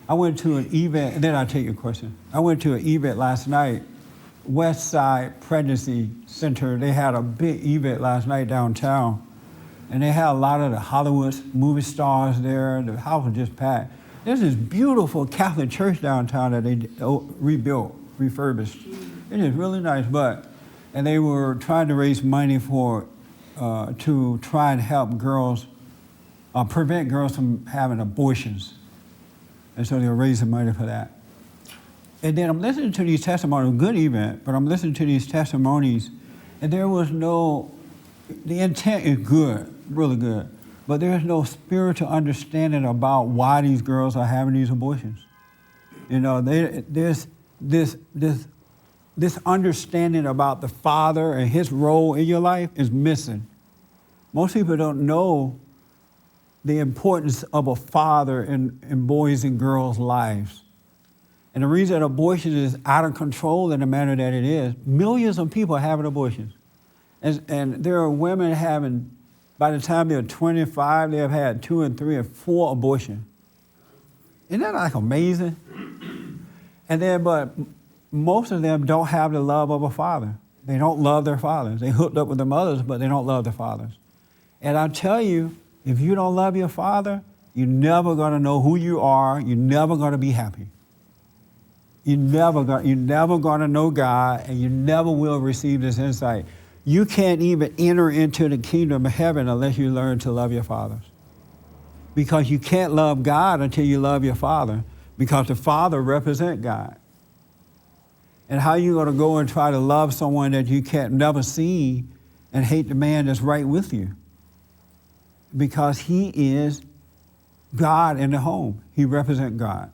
I went to an event, and then I'll take your question. I went to an event last night, West Side Pregnancy Center. They had a big event last night downtown, and they had a lot of the Hollywood movie stars there. The house was just packed. There's this beautiful Catholic church downtown that they rebuilt, refurbished. It is really nice, and they were trying to raise money for, to try and help girls, prevent girls from having abortions. And so they were raising money for that. And then I'm listening to these testimonies, a good event, but I'm listening to these testimonies, and there was no, the intent is good, really good, but there's no spiritual understanding about why these girls are having these abortions. You know, there's this understanding about the father and his role in your life is missing. Most people don't know the importance of a father in boys and girls' lives. And the reason abortion is out of control in the manner that it is, millions of people are having abortions. And there are women having, by the time they're 25, they have had 2 and 3 and 4 abortions. Isn't that like amazing? And then, but most of them don't have the love of a father. They don't love their fathers. They hooked up with their mothers, but they don't love their fathers. And I tell you, if you don't love your father, you're never going to know who you are. You're never going to be happy. You're never going to know God, and you never will receive this insight. You can't even enter into the kingdom of heaven unless you learn to love your fathers. Because you can't love God until you love your father, because the father represents God. And how are you going to go and try to love someone that you can't never see and hate the man that's right with you? Because he is God in the home. He represents God.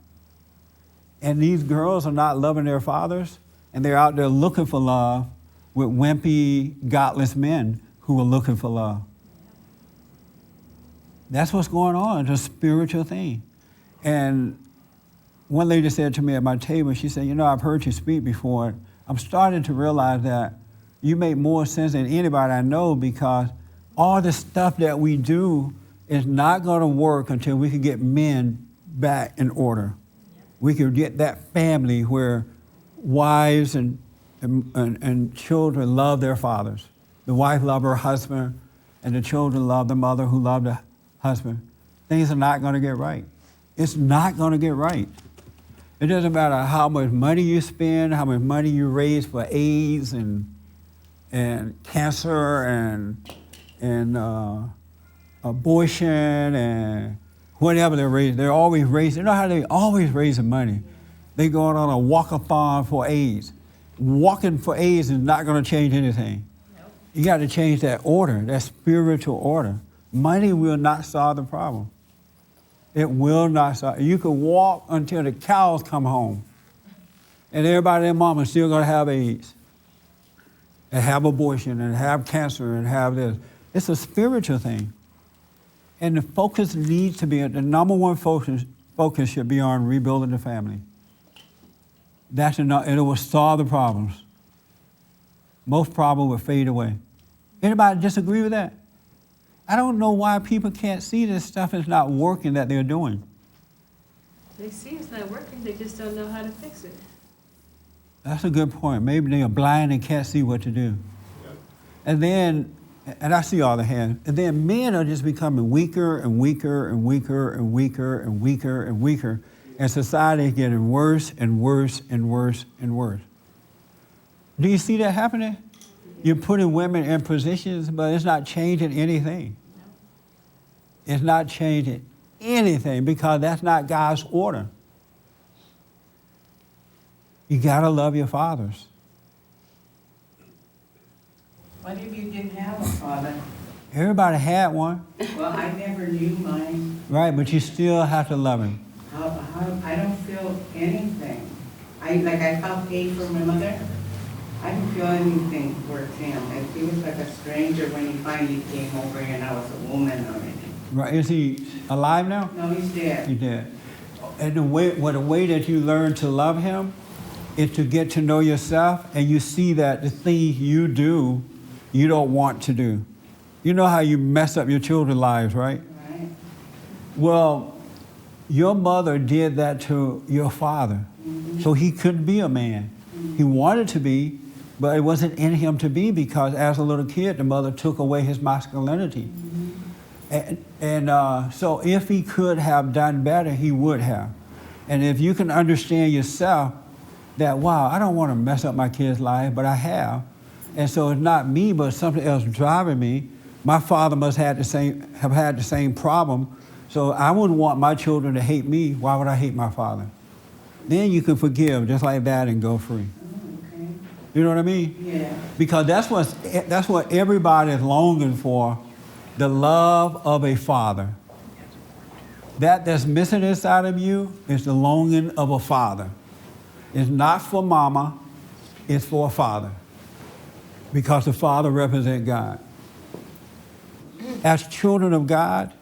And these girls are not loving their fathers, and they're out there looking for love with wimpy, godless men who are looking for love. That's what's going on. It's a spiritual thing. And one lady said to me at my table, she said, you know, I've heard you speak before. I'm starting to realize that you make more sense than anybody I know, because all the stuff that we do is not going to work until we can get men back in order. We can get that family where wives and children love their fathers. The wife loves her husband, and the children love the mother who loved the husband. Things are not going to get right. It's not going to get right. It doesn't matter how much money you spend, how much money you raise for AIDS and cancer and abortion and whatever they're raising. They're always raising. You know how they always raising money? They're going on a walk-a-thon for AIDS. Walking for AIDS is not going to change anything. Nope. You got to change that order, that spiritual order. Money will not solve the problem. It will not solve. You can walk until the cows come home, and everybody and mama is still going to have AIDS and have abortion and have cancer and have this. It's a spiritual thing. And the focus needs to be, the number one focus should be on rebuilding the family. That's enough, and it will solve the problems. Most problems will fade away. Anybody disagree with that? I don't know why people can't see this stuff is not working that they're doing. They see it's not working, they just don't know how to fix it. That's a good point. Maybe they are blind and can't see what to do. Yep. And then, and I see all the hands, and then men are just becoming weaker and weaker and weaker and weaker and weaker and weaker, and society is getting worse and worse and worse and worse. Do you see that happening? You're putting women in positions, but it's not changing anything. It's not changing anything, because that's not God's order. You gotta love your fathers. What if you didn't have a father? Everybody had one. Well, I never knew mine. Right, but you still have to love him. I don't feel anything. I felt hate for my mother. I didn't feel anything towards him. He was like a stranger when he finally came over and I was a woman already. Right, is he alive now? No, he's dead. He's dead. And the way that you learn to love him is to get to know yourself, and you see that the things you do, you don't want to do. You know how you mess up your children's lives, right? Right. Well, Your mother did that to your father, so he couldn't be a man. He wanted to be, but it wasn't in him to be because as a little kid, the mother took away his masculinity. So if he could have done better, he would have. And if you can understand yourself that, wow, I don't want to mess up my kid's life, but I have. And so it's not me, but something else driving me. My father must have had the same problem. So I wouldn't want my children to hate me. Why would I hate my father? Then you can forgive just like that and go free. Okay. You know what I mean? Yeah. Because that's what everybody is longing for, the love of a father. That's missing inside of you is the longing of a father. It's not for mama, it's for a father. Because the father represents God. As children of God,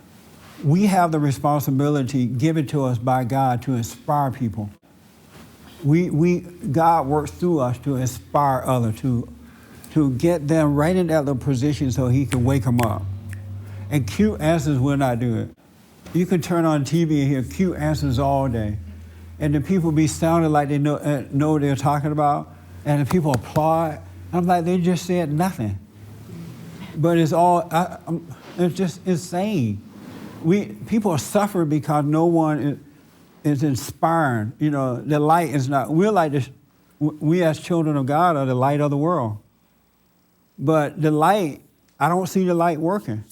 we have the responsibility given to us by God to inspire people. God works through us to inspire others, to get them right in that little position so he can wake them up. And cute answers will not do it. You can turn on TV and hear cute answers all day. And the people be sounding like they know what they're talking about, and the people applaud. I'm like, they just said nothing. But it's just insane. People are suffering because no one is inspiring. You know, the light is not. We're like this. We as children of God are the light of the world. But the light, I don't see the light working.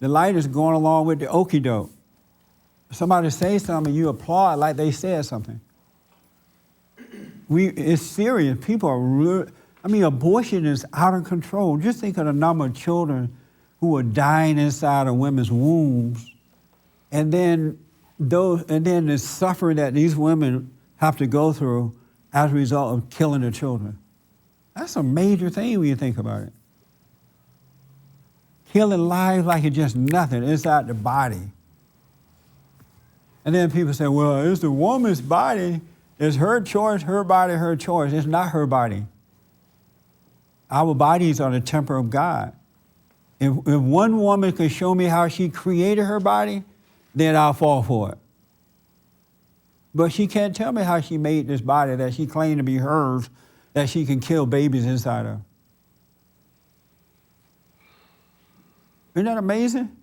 The light is going along with the okie doke. Somebody say something, you applaud like they said something. It's serious. People are really. Abortion is out of control. Just think of the number of children who are dying inside of women's wombs, and then the suffering that these women have to go through as a result of killing their children. That's a major thing when you think about it. Killing lives like it's just nothing inside the body. And then people say, well, it's the woman's body. It's her choice, her body, her choice. It's not her body. Our bodies are the temple of God. If one woman could show me how she created her body, then I'll fall for it. But she can't tell me how she made this body that she claimed to be hers, that she can kill babies inside of. Isn't that amazing?